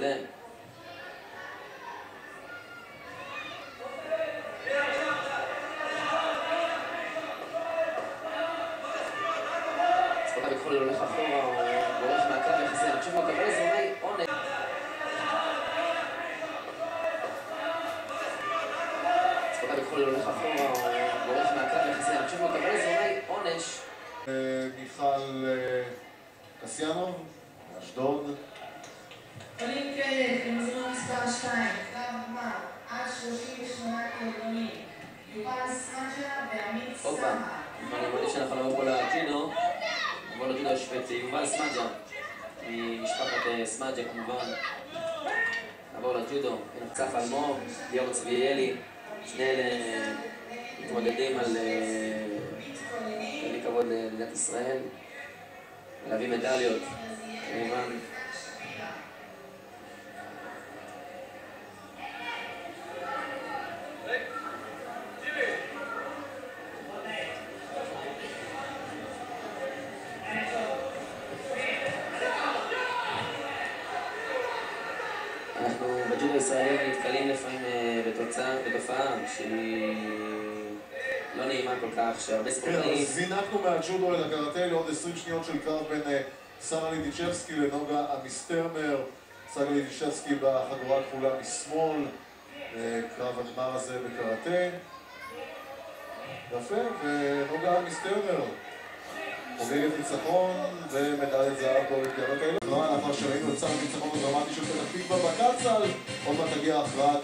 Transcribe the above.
מעולה. ספורטאי בכחול הולך אחורה, הוא בורח מהקו יחסי, אני חושב שהוא מקבל אזורי עונש. ספורטאי בכחול הולך אחורה, הוא בורח מהקו יחסי, אני חושב שהוא מקבל אזורי עונש. מיכל קסיאנוב, אשדוד. עולים כעת במזרון מספר 2, קרב גמר, עד 38 קילוגרמים, יובל סמאג'ה ועמית סמה. אני מרגיש שאנחנו נעבור פה לג'ודו, נעבור לג'ודו יש את יובל סמאג'ה, ממשפחת סמאג'ה כמובן. נעבור לג'ודו, הנה צף אלמוג, ליאור צביאלי, שני אלה מתמודדים על להביא כבוד למדינת ישראל, להביא מדליות, כמובן. אנחנו בג'ודו הישראלי נתקלים לפעמים בתופעה שהיא לא נעימה כל כך, שהרבה ספורטאים... זינקנו מהג'ודו אל הקראטה לעוד 20 שניות של קרב בין סארה לידיצ'בסקי לנוגה אמיסטרנר. סארה לידיצ'בסקי בחגורה הכחולה משמאל, קרב הגמר הזה בקראטה. יפה, ונוגה אמיסטרנר חוגגת ניצחון ומדליית זהב באולימפיאדת האלה. לאחר שראינו את סארה ניצחון הדרמטי של פתח תקווה בקצ"ל, עוד מעט תגיע הכרעת